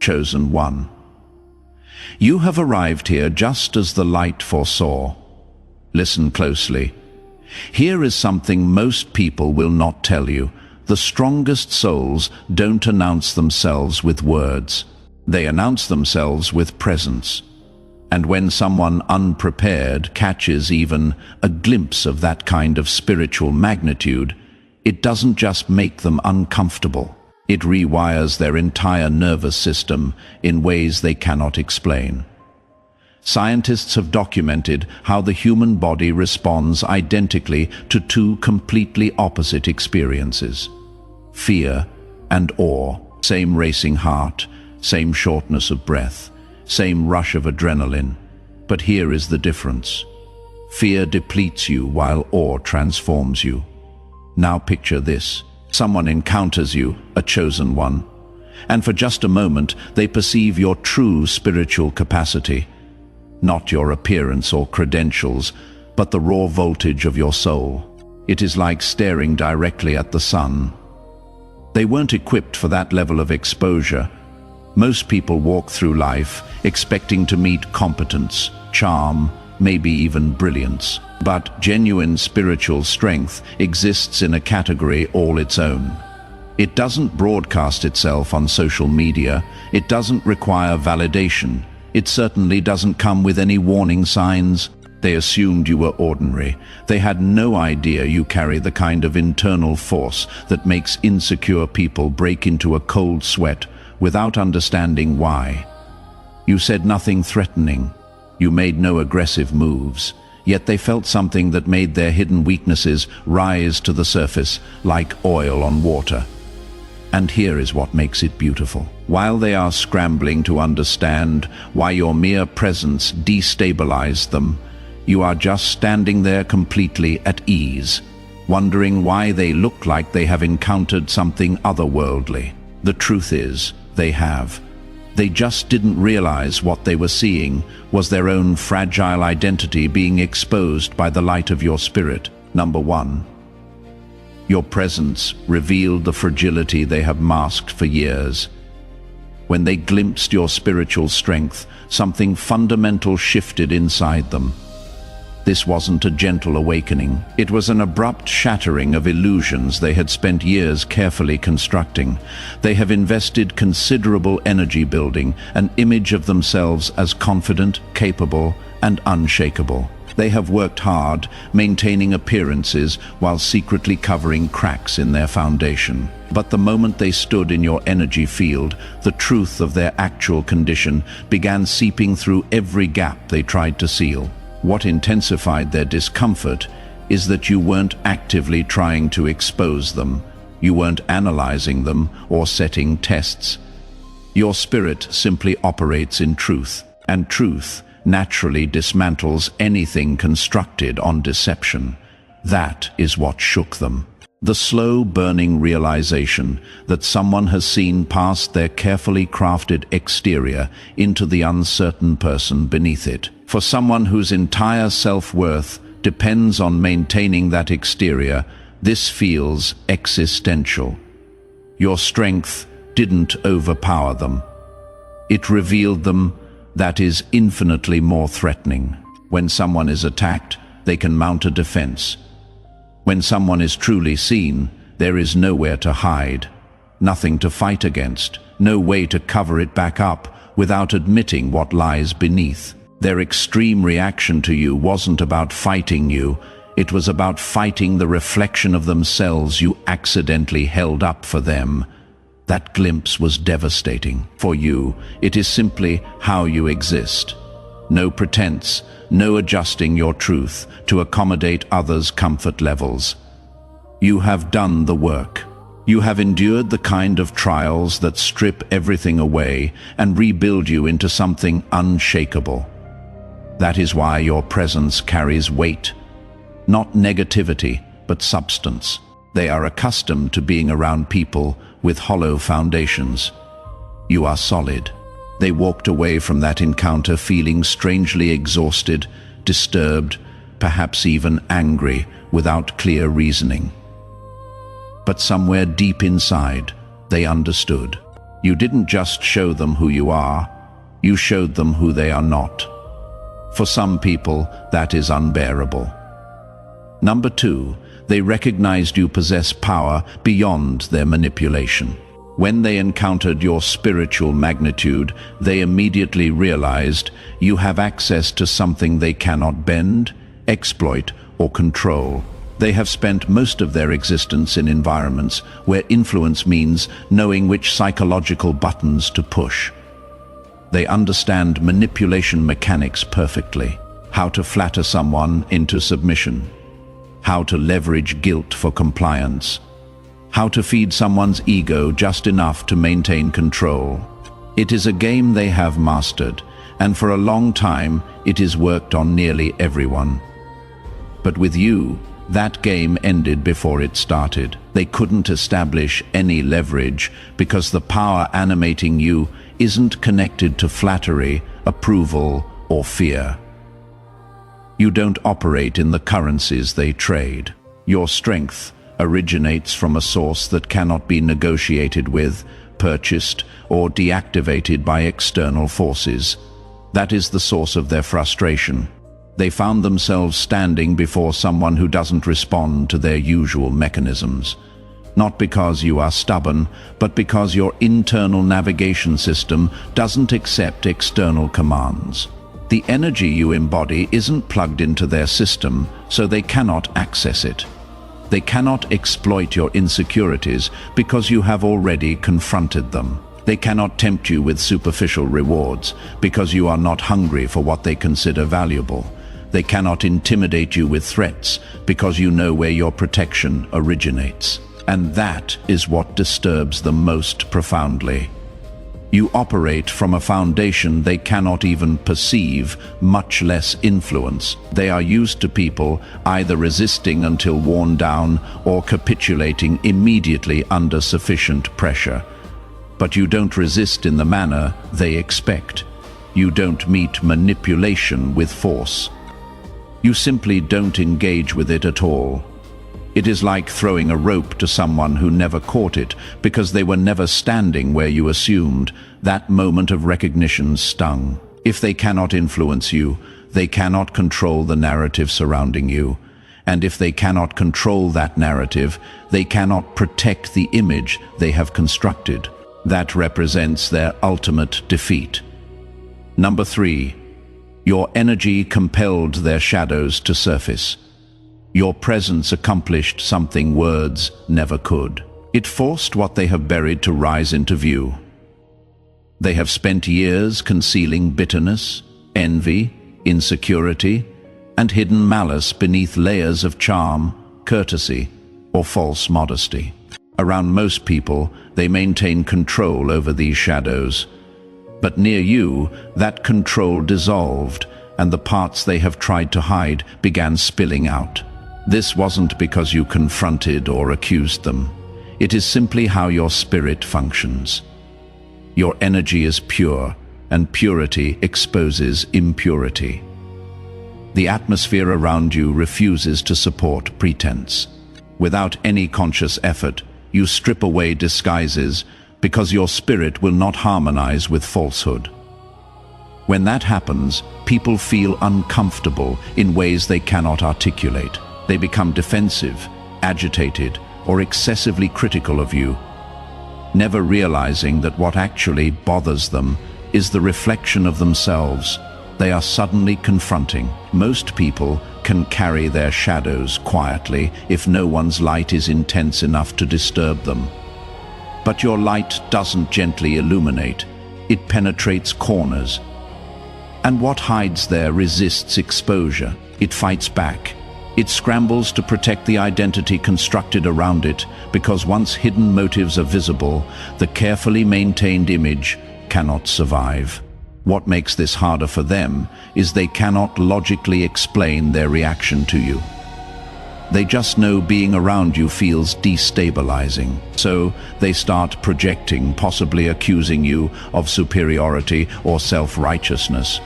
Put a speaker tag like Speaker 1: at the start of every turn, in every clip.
Speaker 1: chosen one. You have arrived here just as the light foresaw. Listen closely. Here is something most people will not tell you. The strongest souls don't announce themselves with words. They announce themselves with presence. And when someone unprepared catches even a glimpse of that kind of spiritual magnitude, it doesn't just make them uncomfortable. It rewires their entire nervous system in ways they cannot explain. Scientists have documented how the human body responds identically to two completely opposite experiences: fear and awe. Same racing heart, same shortness of breath, same rush of adrenaline. But here is the difference. Fear depletes you while awe transforms you. Now picture this. Someone encounters you, a chosen one, and for just a moment they perceive your true spiritual capacity. Not your appearance or credentials, but the raw voltage of your soul. It is like staring directly at the sun. They weren't equipped for that level of exposure. Most people walk through life expecting to meet competence, charm, maybe even brilliance. But genuine spiritual strength exists in a category all its own. It doesn't broadcast itself on social media. It doesn't require validation. It certainly doesn't come with any warning signs. They assumed you were ordinary. They had no idea you carry the kind of internal force that makes insecure people break into a cold sweat without understanding why. You said nothing threatening. You made no aggressive moves. Yet they felt something that made their hidden weaknesses rise to the surface like oil on water. And here is what makes it beautiful. While they are scrambling to understand why your mere presence destabilized them, you are just standing there completely at ease, wondering why they look like they have encountered something otherworldly. The truth is, they have. They just didn't realize what they were seeing was their own fragile identity being exposed by the light of your spirit. Number one, your presence revealed the fragility they have masked for years. When they glimpsed your spiritual strength, something fundamental shifted inside them. This wasn't a gentle awakening. It was an abrupt shattering of illusions they had spent years carefully constructing. They have invested considerable energy building an image of themselves as confident, capable, and unshakable. They have worked hard, maintaining appearances while secretly covering cracks in their foundation. But the moment they stood in your energy field, the truth of their actual condition began seeping through every gap they tried to seal. What intensified their discomfort is that you weren't actively trying to expose them. You weren't analyzing them or setting tests. Your spirit simply operates in truth, and truth naturally dismantles anything constructed on deception. That is what shook them. The slow burning realization that someone has seen past their carefully crafted exterior into the uncertain person beneath it. For someone whose entire self-worth depends on maintaining that exterior, this feels existential. Your strength didn't overpower them. It revealed them. That is infinitely more threatening. When someone is attacked, they can mount a defense. When someone is truly seen, there is nowhere to hide, nothing to fight against, no way to cover it back up without admitting what lies beneath. Their extreme reaction to you wasn't about fighting you, it was about fighting the reflection of themselves you accidentally held up for them. That glimpse was devastating. For you, it is simply how you exist. No pretense, no adjusting your truth to accommodate others' comfort levels. You have done the work. You have endured the kind of trials that strip everything away and rebuild you into something unshakable. That is why your presence carries weight. Not negativity, but substance. They are accustomed to being around people with hollow foundations. You are solid. They walked away from that encounter feeling strangely exhausted, disturbed, perhaps even angry, without clear reasoning. But somewhere deep inside, they understood. You didn't just show them who you are, you showed them who they are not. For some people, that is unbearable. Number 2, they recognized you possess power beyond their manipulation. When they encountered your spiritual magnitude, they immediately realized you have access to something they cannot bend, exploit, or control. They have spent most of their existence in environments where influence means knowing which psychological buttons to push. They understand manipulation mechanics perfectly, how to flatter someone into submission, how to leverage guilt for compliance, how to feed someone's ego just enough to maintain control. It is a game they have mastered, and for a long time it is worked on nearly everyone. But with you, that game ended before it started. They couldn't establish any leverage because the power animating you isn't connected to flattery, approval, or fear. You don't operate in the currencies they trade. Your strength originates from a source that cannot be negotiated with, purchased, or deactivated by external forces. That is the source of their frustration. They found themselves standing before someone who doesn't respond to their usual mechanisms. Not because you are stubborn, but because your internal navigation system doesn't accept external commands. The energy you embody isn't plugged into their system, so they cannot access it. They cannot exploit your insecurities because you have already confronted them. They cannot tempt you with superficial rewards because you are not hungry for what they consider valuable. They cannot intimidate you with threats because you know where your protection originates. And that is what disturbs them most profoundly. You operate from a foundation they cannot even perceive, much less influence. They are used to people either resisting until worn down or capitulating immediately under sufficient pressure. But you don't resist in the manner they expect. You don't meet manipulation with force. You simply don't engage with it at all. It is like throwing a rope to someone who never caught it because they were never standing where you assumed. That moment of recognition stung. If they cannot influence you, they cannot control the narrative surrounding you. And if they cannot control that narrative, they cannot protect the image they have constructed. That represents their ultimate defeat. Number 3. Your energy compelled their shadows to surface. Your presence accomplished something words never could. It forced what they have buried to rise into view. They have spent years concealing bitterness, envy, insecurity, and hidden malice beneath layers of charm, courtesy, or false modesty. Around most people, they maintain control over these shadows. But near you, that control dissolved, and the parts they have tried to hide began spilling out. This wasn't because you confronted or accused them. It is simply how your spirit functions. Your energy is pure, and purity exposes impurity. The atmosphere around you refuses to support pretense. Without any conscious effort, you strip away disguises because your spirit will not harmonize with falsehood. When that happens, people feel uncomfortable in ways they cannot articulate. They become defensive, agitated, or excessively critical of you, never realizing that what actually bothers them is the reflection of themselves they are suddenly confronting. Most people can carry their shadows quietly if no one's light is intense enough to disturb them. But your light doesn't gently illuminate, it penetrates corners. And what hides there resists exposure. It fights back. It scrambles to protect the identity constructed around it, because once hidden motives are visible, the carefully maintained image cannot survive. What makes this harder for them is they cannot logically explain their reaction to you. They just know being around you feels destabilizing. So they start projecting, possibly accusing you of superiority or self-righteousness.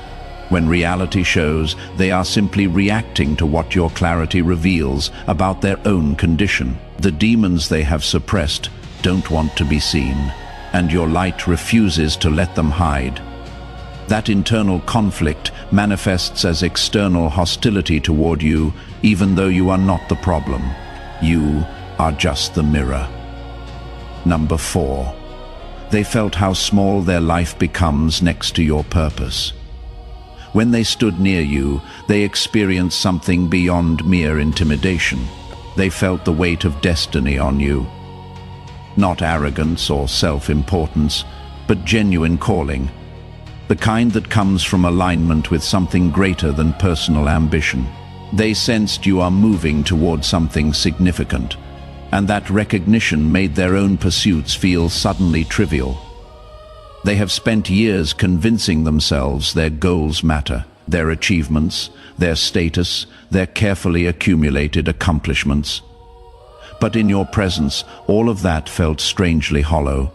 Speaker 1: When reality shows they are simply reacting to what your clarity reveals about their own condition. The demons they have suppressed don't want to be seen. and your light refuses to let them hide. That internal conflict manifests as external hostility toward you, even though you are not the problem. You are just the mirror. Number 4. They felt how small their life becomes next to your purpose. When they stood near you, they experienced something beyond mere intimidation. They felt the weight of destiny on you. Not arrogance or self-importance, but genuine calling. The kind that comes from alignment with something greater than personal ambition. They sensed you are moving toward something significant, and that recognition made their own pursuits feel suddenly trivial. They have spent years convincing themselves their goals matter, their achievements, their status, their carefully accumulated accomplishments. But in your presence, all of that felt strangely hollow.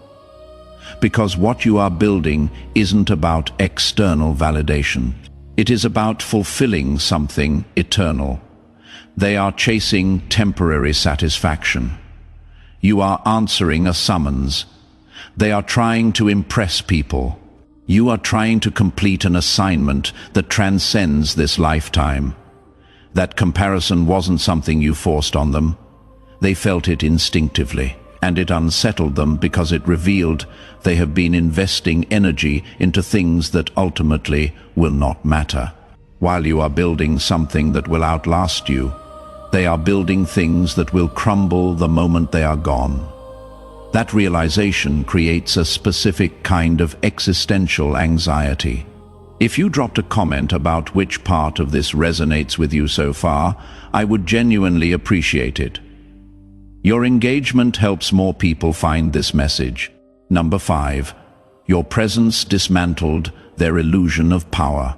Speaker 1: Because what you are building isn't about external validation. It is about fulfilling something eternal. They are chasing temporary satisfaction. You are answering a summons. They are trying to impress people. You are trying to complete an assignment that transcends this lifetime. That comparison wasn't something you forced on them. They felt it instinctively, and it unsettled them because it revealed they have been investing energy into things that ultimately will not matter. While you are building something that will outlast you, they are building things that will crumble the moment they are gone. That realization creates a specific kind of existential anxiety. If you dropped a comment about which part of this resonates with you so far, I would genuinely appreciate it. Your engagement helps more people find this message. Number 5. Your presence dismantled their illusion of power.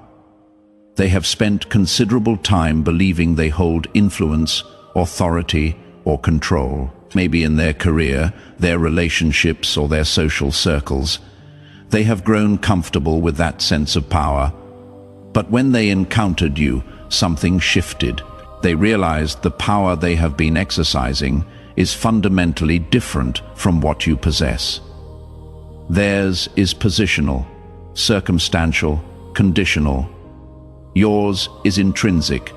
Speaker 1: They have spent considerable time believing they hold influence, authority, or control. Maybe in their career, their relationships, or their social circles. They have grown comfortable with that sense of power. But when they encountered you, something shifted. They realized the power they have been exercising is fundamentally different from what you possess. Theirs is positional, circumstantial, conditional. Yours is intrinsic,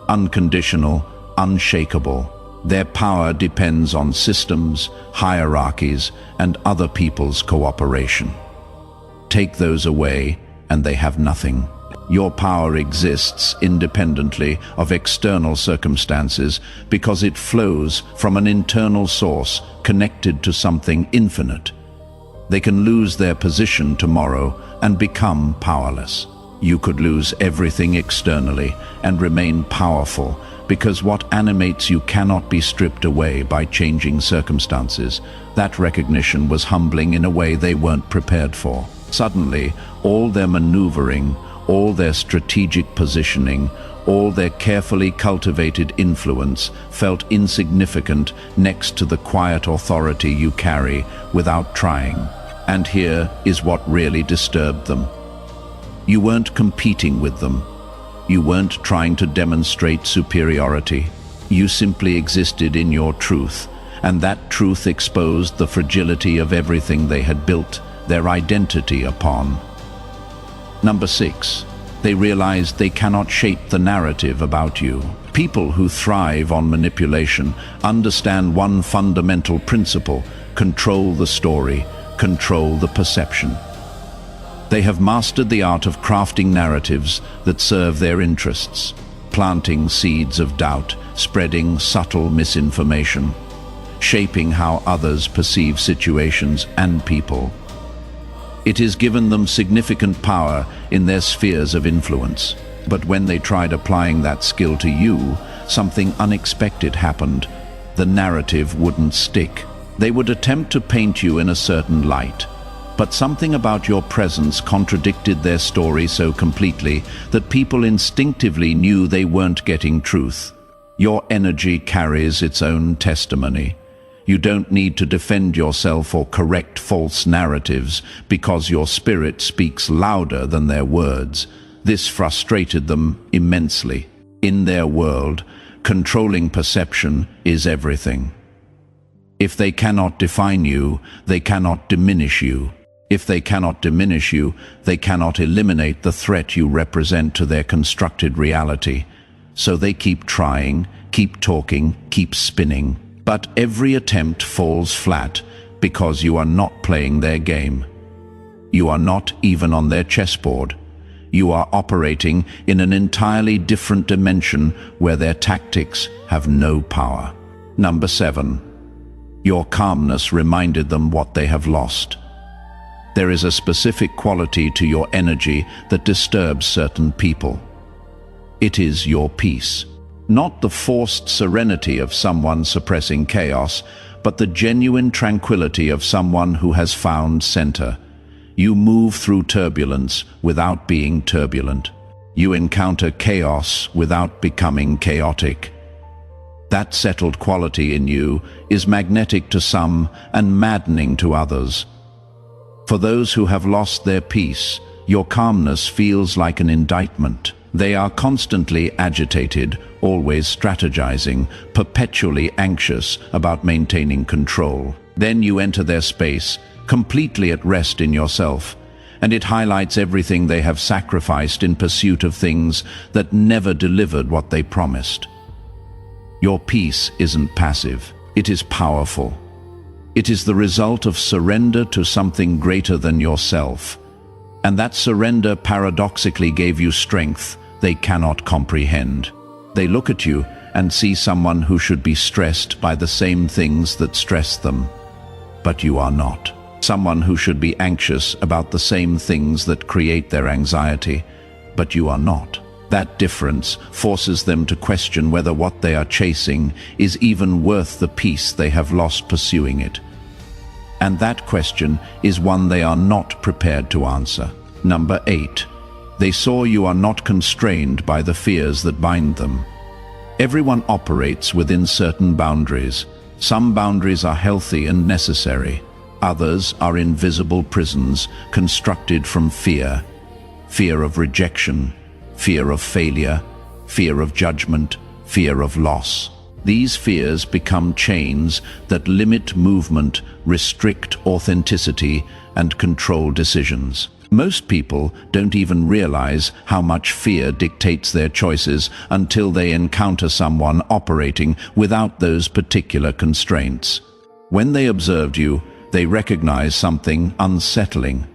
Speaker 1: unconditional, unshakable. Their power depends on systems, hierarchies, and other people's cooperation. Take those away, and they have nothing. Your power exists independently of external circumstances because it flows from an internal source connected to something infinite. They can lose their position tomorrow and become powerless. You could lose everything externally and remain powerful because what animates you cannot be stripped away by changing circumstances. That recognition was humbling in a way they weren't prepared for. Suddenly, all their maneuvering, all their strategic positioning, all their carefully cultivated influence felt insignificant next to the quiet authority you carry without trying. And here is what really disturbed them. You weren't competing with them. You weren't trying to demonstrate superiority. You simply existed in your truth, and that truth exposed the fragility of everything they had built their identity upon. Number 6. They realized they cannot shape the narrative about you. People who thrive on manipulation understand one fundamental principle: control the story, control the perception. They have mastered the art of crafting narratives that serve their interests, planting seeds of doubt, spreading subtle misinformation, shaping how others perceive situations and people. It has given them significant power in their spheres of influence. But when they tried applying that skill to you, something unexpected happened. The narrative wouldn't stick. They would attempt to paint you in a certain light, but something about your presence contradicted their story so completely that people instinctively knew they weren't getting truth. Your energy carries its own testimony. You don't need to defend yourself or correct false narratives because your spirit speaks louder than their words. This frustrated them immensely. In their world, controlling perception is everything. If they cannot define you, they cannot diminish you. If they cannot diminish you, they cannot eliminate the threat you represent to their constructed reality. So they keep trying, keep talking, keep spinning. But every attempt falls flat because you are not playing their game. You are not even on their chessboard. You are operating in an entirely different dimension where their tactics have no power. Number 7. Your calmness reminded them what they have lost. There is a specific quality to your energy that disturbs certain people. It is your peace. Not the forced serenity of someone suppressing chaos, but the genuine tranquility of someone who has found center. You move through turbulence without being turbulent. You encounter chaos without becoming chaotic. That settled quality in you is magnetic to some and maddening to others. For those who have lost their peace, your calmness feels like an indictment. They are constantly agitated, always strategizing, perpetually anxious about maintaining control. Then you enter their space, completely at rest in yourself, and it highlights everything they have sacrificed in pursuit of things that never delivered what they promised. Your peace isn't passive, it is powerful. It is the result of surrender to something greater than yourself, and that surrender paradoxically gave you strength they cannot comprehend. They look at you and see someone who should be stressed by the same things that stress them, but you are not. Someone who should be anxious about the same things that create their anxiety, but you are not. That difference forces them to question whether what they are chasing is even worth the peace they have lost pursuing it. And that question is one they are not prepared to answer. Number 8. They saw you are not constrained by the fears that bind them. Everyone operates within certain boundaries. Some boundaries are healthy and necessary. Others are invisible prisons constructed from fear. Fear of rejection, fear of failure, fear of judgment, fear of loss. These fears become chains that limit movement, restrict authenticity, and control decisions. Most people don't even realize how much fear dictates their choices until they encounter someone operating without those particular constraints. When they observed you, they recognize something unsettling.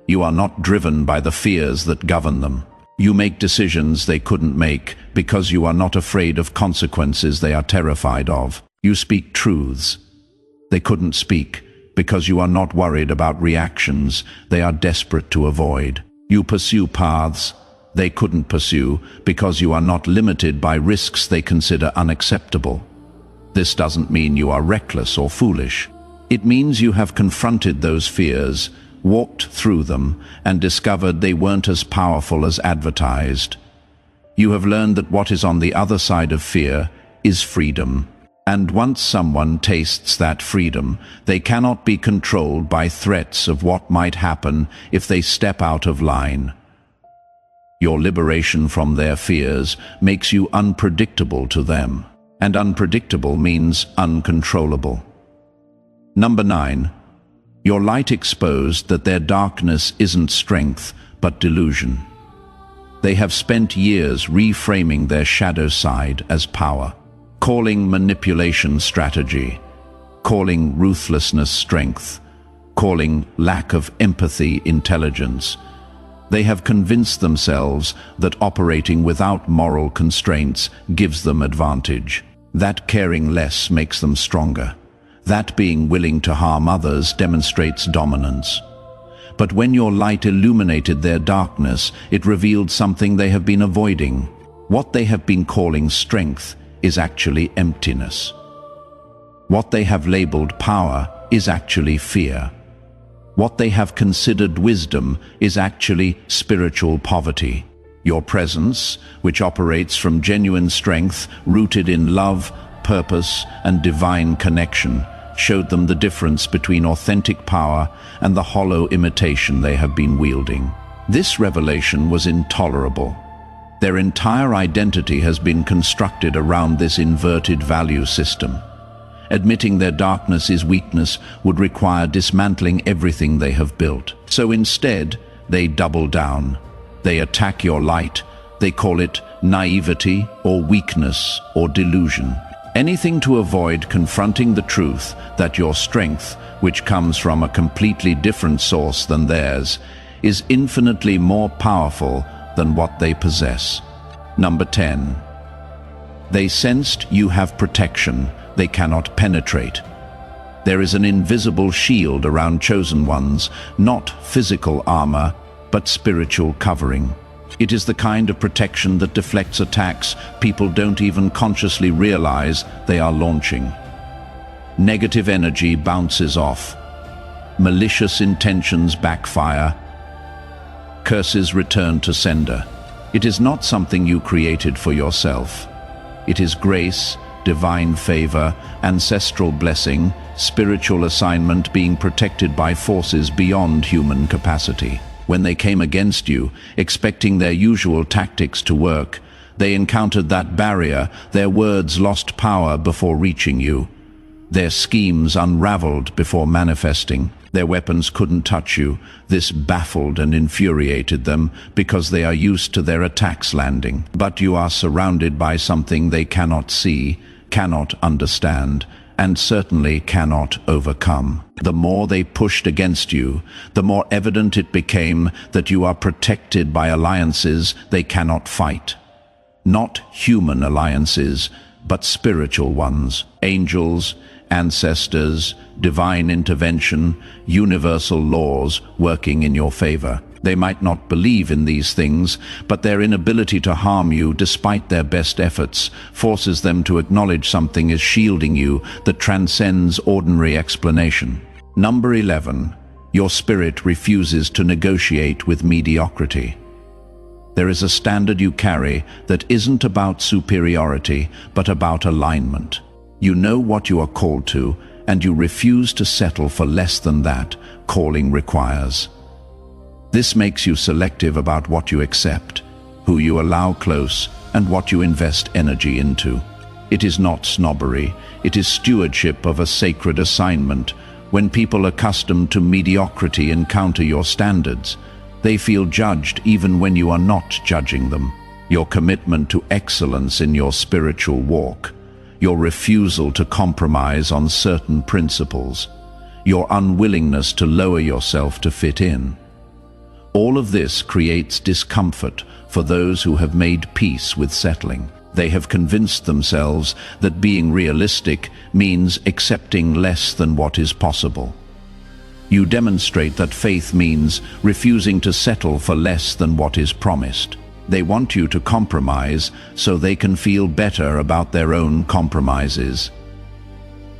Speaker 1: You are not driven by the fears that govern them. You make decisions they couldn't make because you are not afraid of consequences they are terrified of. You speak truths they couldn't speak because you are not worried about reactions they are desperate to avoid. You pursue paths they couldn't pursue because you are not limited by risks they consider unacceptable. This doesn't mean you are reckless or foolish. It means you have confronted those fears, walked through them, and discovered they weren't as powerful as advertised. You have learned that what is on the other side of fear is freedom. And once someone tastes that freedom, they cannot be controlled by threats of what might happen if they step out of line. Your liberation from their fears makes you unpredictable to them, and unpredictable means uncontrollable. Number 9. Your light exposed that their darkness isn't strength, but delusion. They have spent years reframing their shadow side as power, calling manipulation strategy, calling ruthlessness strength, calling lack of empathy intelligence. They have convinced themselves that operating without moral constraints gives them advantage, that caring less makes them stronger, that being willing to harm others demonstrates dominance. But when your light illuminated their darkness, it revealed something they have been avoiding. What they have been calling strength is actually emptiness. What they have labeled power is actually fear. What they have considered wisdom is actually spiritual poverty. Your presence, which operates from genuine strength, rooted in love, purpose, and divine connection, showed them the difference between authentic power and the hollow imitation they have been wielding. This revelation was intolerable. Their entire identity has been constructed around this inverted value system. Admitting their darkness is weakness would require dismantling everything they have built. So instead, they double down. They attack your light. They call it naivety or weakness or delusion. Anything to avoid confronting the truth that your strength, which comes from a completely different source than theirs, is infinitely more powerful than what they possess. Number 10. They sensed you have protection they cannot penetrate. There is an invisible shield around chosen ones, not physical armor, but spiritual covering. It is the kind of protection that deflects attacks people don't even consciously realize they are launching. Negative energy bounces off. Malicious intentions backfire. Curses return to sender. It is not something you created for yourself. It is grace, divine favor, ancestral blessing, spiritual assignment being protected by forces beyond human capacity. When they came against you, expecting their usual tactics to work, they encountered that barrier. Their words lost power before reaching you. Their schemes unraveled before manifesting. Their weapons couldn't touch you. This baffled and infuriated them because they are used to their attacks landing. But you are surrounded by something they cannot see, cannot understand, and certainly cannot overcome. The more they pushed against you, the more evident it became that you are protected by alliances they cannot fight. Not human alliances, but spiritual ones. Angels, ancestors, divine intervention, universal laws working in your favor. They might not believe in these things, but their inability to harm you despite their best efforts forces them to acknowledge something is shielding you that transcends ordinary explanation. Number 11. Your spirit refuses to negotiate with mediocrity. There is a standard you carry that isn't about superiority, but about alignment. You know what you are called to, and you refuse to settle for less than that calling requires. This makes you selective about what you accept, who you allow close, and what you invest energy into. It is not snobbery, it is stewardship of a sacred assignment. When people accustomed to mediocrity encounter your standards, they feel judged even when you are not judging them. Your commitment to excellence in your spiritual walk, your refusal to compromise on certain principles, your unwillingness to lower yourself to fit in. All of this creates discomfort for those who have made peace with settling. They have convinced themselves that being realistic means accepting less than what is possible. You demonstrate that faith means refusing to settle for less than what is promised. They want you to compromise so they can feel better about their own compromises.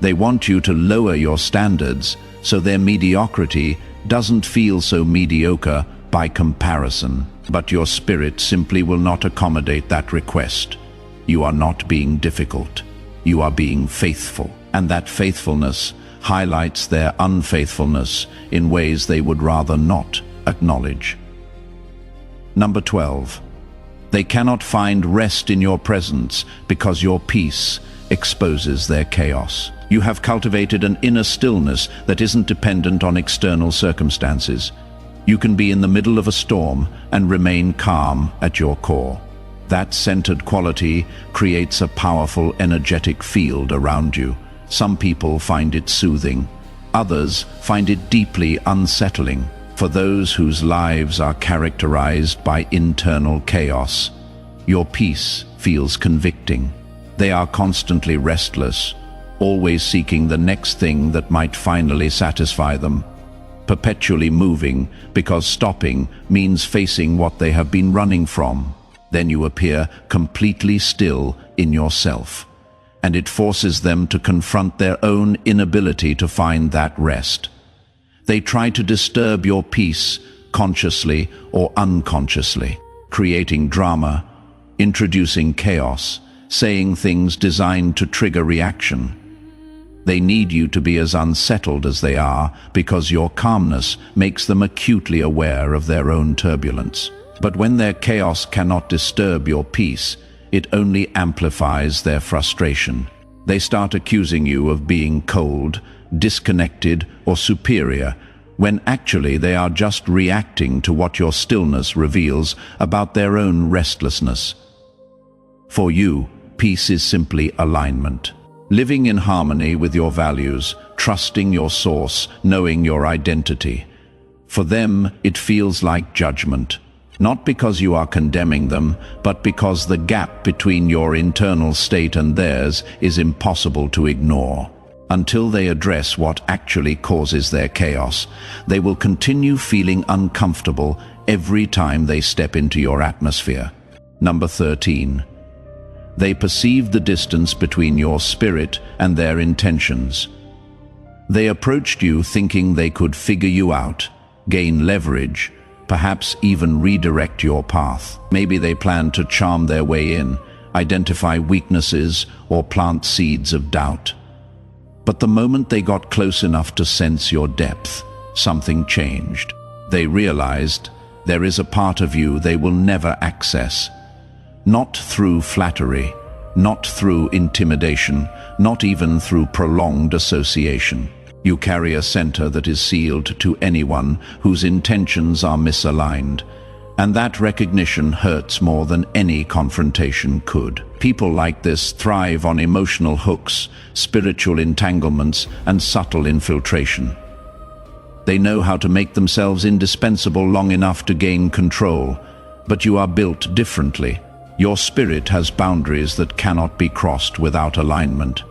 Speaker 1: They want you to lower your standards so their mediocrity doesn't feel so mediocre by comparison. But your spirit simply will not accommodate that request. You are not being difficult. You are being faithful. And that faithfulness highlights their unfaithfulness in ways they would rather not acknowledge. Number 12. They cannot find rest in your presence because your peace exposes their chaos. You have cultivated an inner stillness that isn't dependent on external circumstances. You can be in the middle of a storm and remain calm at your core. That centered quality creates a powerful, energetic field around you. Some people find it soothing. Others find it deeply unsettling. For those whose lives are characterized by internal chaos, your peace feels convicting. They are constantly restless, always seeking the next thing that might finally satisfy them. Perpetually moving because stopping means facing what they have been running from. Then you appear completely still in yourself, and it forces them to confront their own inability to find that rest. They try to disturb your peace consciously or unconsciously, creating drama, introducing chaos, saying things designed to trigger reaction. They need you to be as unsettled as they are because your calmness makes them acutely aware of their own turbulence. But when their chaos cannot disturb your peace, it only amplifies their frustration. They start accusing you of being cold, disconnected, or superior, when actually they are just reacting to what your stillness reveals about their own restlessness. For you, peace is simply alignment. Living in harmony with your values, trusting your source, knowing your identity. For them, it feels like judgment. Not because you are condemning them, but because the gap between your internal state and theirs is impossible to ignore. Until they address what actually causes their chaos, they will continue feeling uncomfortable every time they step into your atmosphere. Number 13. They perceive the distance between your spirit and their intentions. They approached you thinking they could figure you out, gain leverage, perhaps even redirect your path. Maybe they planned to charm their way in, identify weaknesses, or plant seeds of doubt. But the moment they got close enough to sense your depth, something changed. They realized there is a part of you they will never access. Not through flattery, not through intimidation, not even through prolonged association. You carry a center that is sealed to anyone whose intentions are misaligned, and that recognition hurts more than any confrontation could. People like this thrive on emotional hooks, spiritual entanglements, and subtle infiltration. They know how to make themselves indispensable long enough to gain control, but you are built differently. Your spirit has boundaries that cannot be crossed without alignment.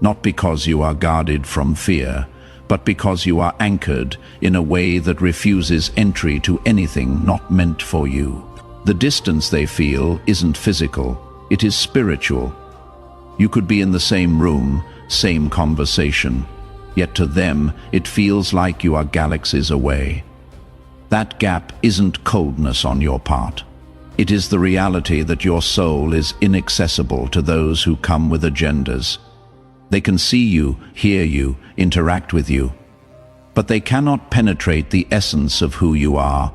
Speaker 1: Not because you are guarded from fear, but because you are anchored in a way that refuses entry to anything not meant for you. The distance they feel isn't physical, it is spiritual. You could be in the same room, same conversation, yet to them it feels like you are galaxies away. That gap isn't coldness on your part. It is the reality that your soul is inaccessible to those who come with agendas. They can see you, hear you, interact with you, but they cannot penetrate the essence of who you are.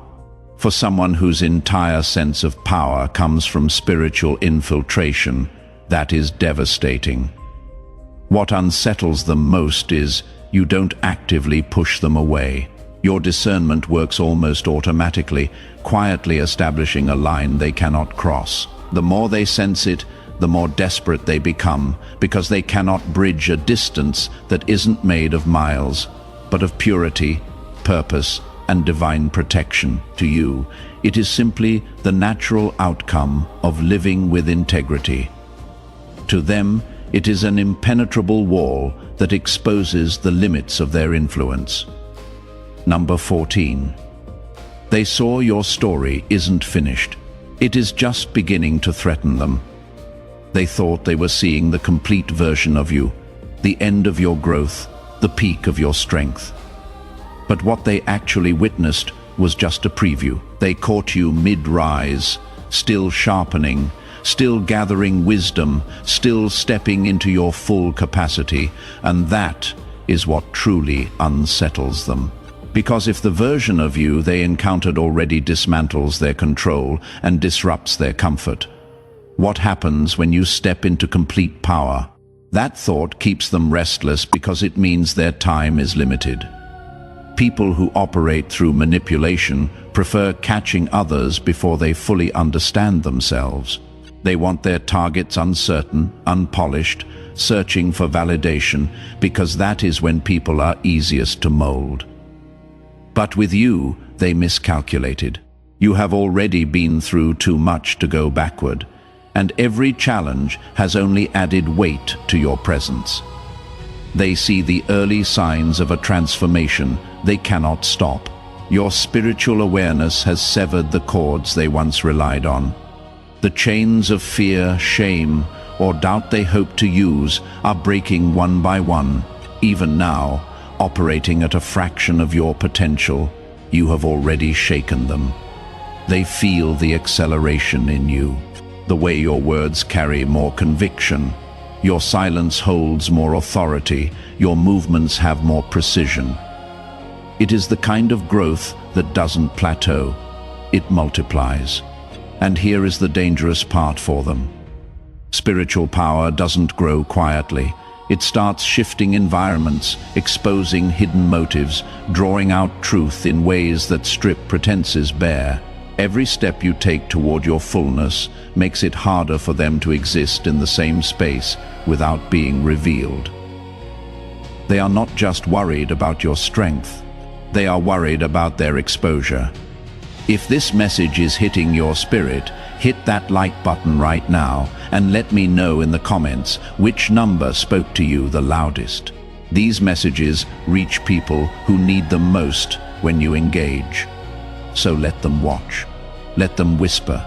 Speaker 1: For someone whose entire sense of power comes from spiritual infiltration, that is devastating. What unsettles them most is you don't actively push them away. Your discernment works almost automatically, quietly establishing a line they cannot cross. The more they sense it, the more desperate they become, because they cannot bridge a distance that isn't made of miles, but of purity, purpose, and divine protection. To you, it is simply the natural outcome of living with integrity. To them, it is an impenetrable wall that exposes the limits of their influence. Number 14. They saw your story isn't finished. It is just beginning to threaten them. They thought they were seeing the complete version of you, the end of your growth, the peak of your strength. But what they actually witnessed was just a preview. They caught you mid-rise, still sharpening, still gathering wisdom, still stepping into your full capacity, and that is what truly unsettles them. Because if the version of you they encountered already dismantles their control and disrupts their comfort, what happens when you step into complete power? That thought keeps them restless because it means their time is limited. People who operate through manipulation prefer catching others before they fully understand themselves. They want their targets uncertain, unpolished, searching for validation, because that is when people are easiest to mold. But with you, they miscalculated. You have already been through too much to go backward, and every challenge has only added weight to your presence. They see the early signs of a transformation they cannot stop. Your spiritual awareness has severed the cords they once relied on. The chains of fear, shame, or doubt they hoped to use are breaking one by one. Even now, operating at a fraction of your potential, you have already shaken them. They feel the acceleration in you. The way your words carry more conviction, your silence holds more authority, your movements have more precision. It is the kind of growth that doesn't plateau, it multiplies. And here is the dangerous part for them. Spiritual power doesn't grow quietly. It starts shifting environments, exposing hidden motives, drawing out truth in ways that strip pretenses bare. Every step you take toward your fullness makes it harder for them to exist in the same space without being revealed. They are not just worried about your strength, they are worried about their exposure. If this message is hitting your spirit, hit that like button right now and let me know in the comments which number spoke to you the loudest. These messages reach people who need them most when you engage. So let them watch, let them whisper,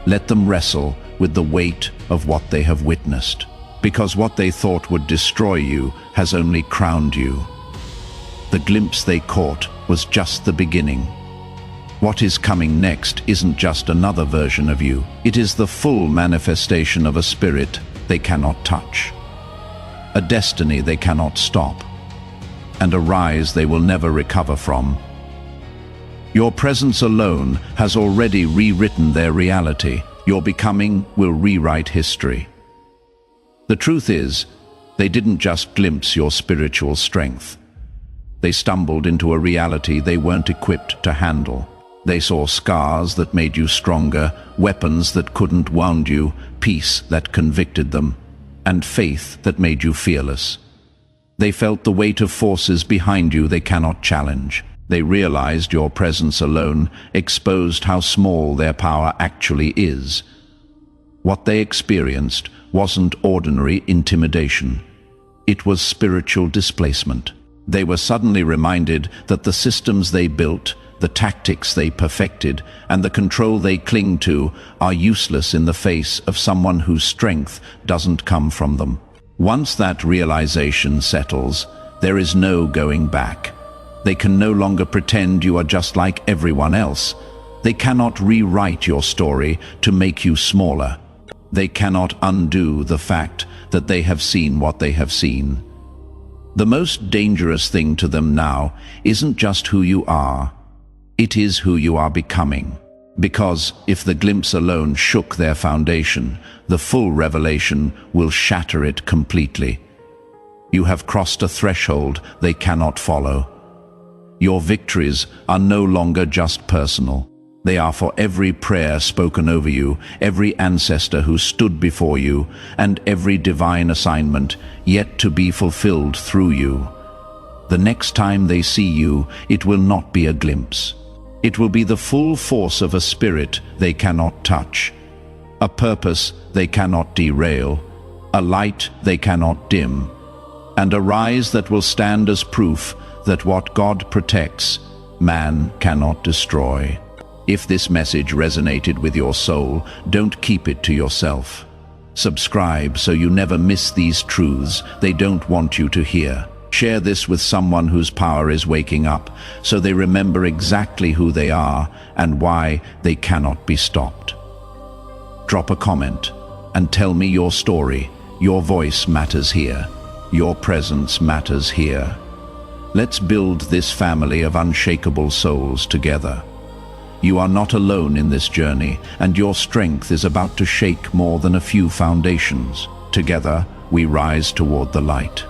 Speaker 1: let them wrestle with the weight of what they have witnessed. Because what they thought would destroy you has only crowned you. The glimpse they caught was just the beginning. What is coming next isn't just another version of you. It is the full manifestation of a spirit they cannot touch, a destiny they cannot stop, and a rise they will never recover from. Your presence alone has already rewritten their reality. Your becoming will rewrite history. The truth is, they didn't just glimpse your spiritual strength. They stumbled into a reality they weren't equipped to handle. They saw scars that made you stronger, weapons that couldn't wound you, peace that convicted them, and faith that made you fearless. They felt the weight of forces behind you they cannot challenge. They realized your presence alone exposed how small their power actually is. What they experienced wasn't ordinary intimidation. It was spiritual displacement. They were suddenly reminded that the systems they built, the tactics they perfected, and the control they cling to are useless in the face of someone whose strength doesn't come from them. Once that realization settles, there is no going back. They can no longer pretend you are just like everyone else. They cannot rewrite your story to make you smaller. They cannot undo the fact that they have seen what they have seen. The most dangerous thing to them now isn't just who you are. It is who you are becoming. Because if the glimpse alone shook their foundation, the full revelation will shatter it completely. You have crossed a threshold they cannot follow. Your victories are no longer just personal. They are for every prayer spoken over you, every ancestor who stood before you, and every divine assignment yet to be fulfilled through you. The next time they see you, it will not be a glimpse. It will be the full force of a spirit they cannot touch, a purpose they cannot derail, a light they cannot dim, and a rise that will stand as proof that what God protects, man cannot destroy. If this message resonated with your soul, don't keep it to yourself. Subscribe so you never miss these truths they don't want you to hear. Share this with someone whose power is waking up, so they remember exactly who they are and why they cannot be stopped. Drop a comment and tell me your story. Your voice matters here. Your presence matters here. Let's build this family of unshakable souls together. You are not alone in this journey, and your strength is about to shake more than a few foundations. Together, we rise toward the light.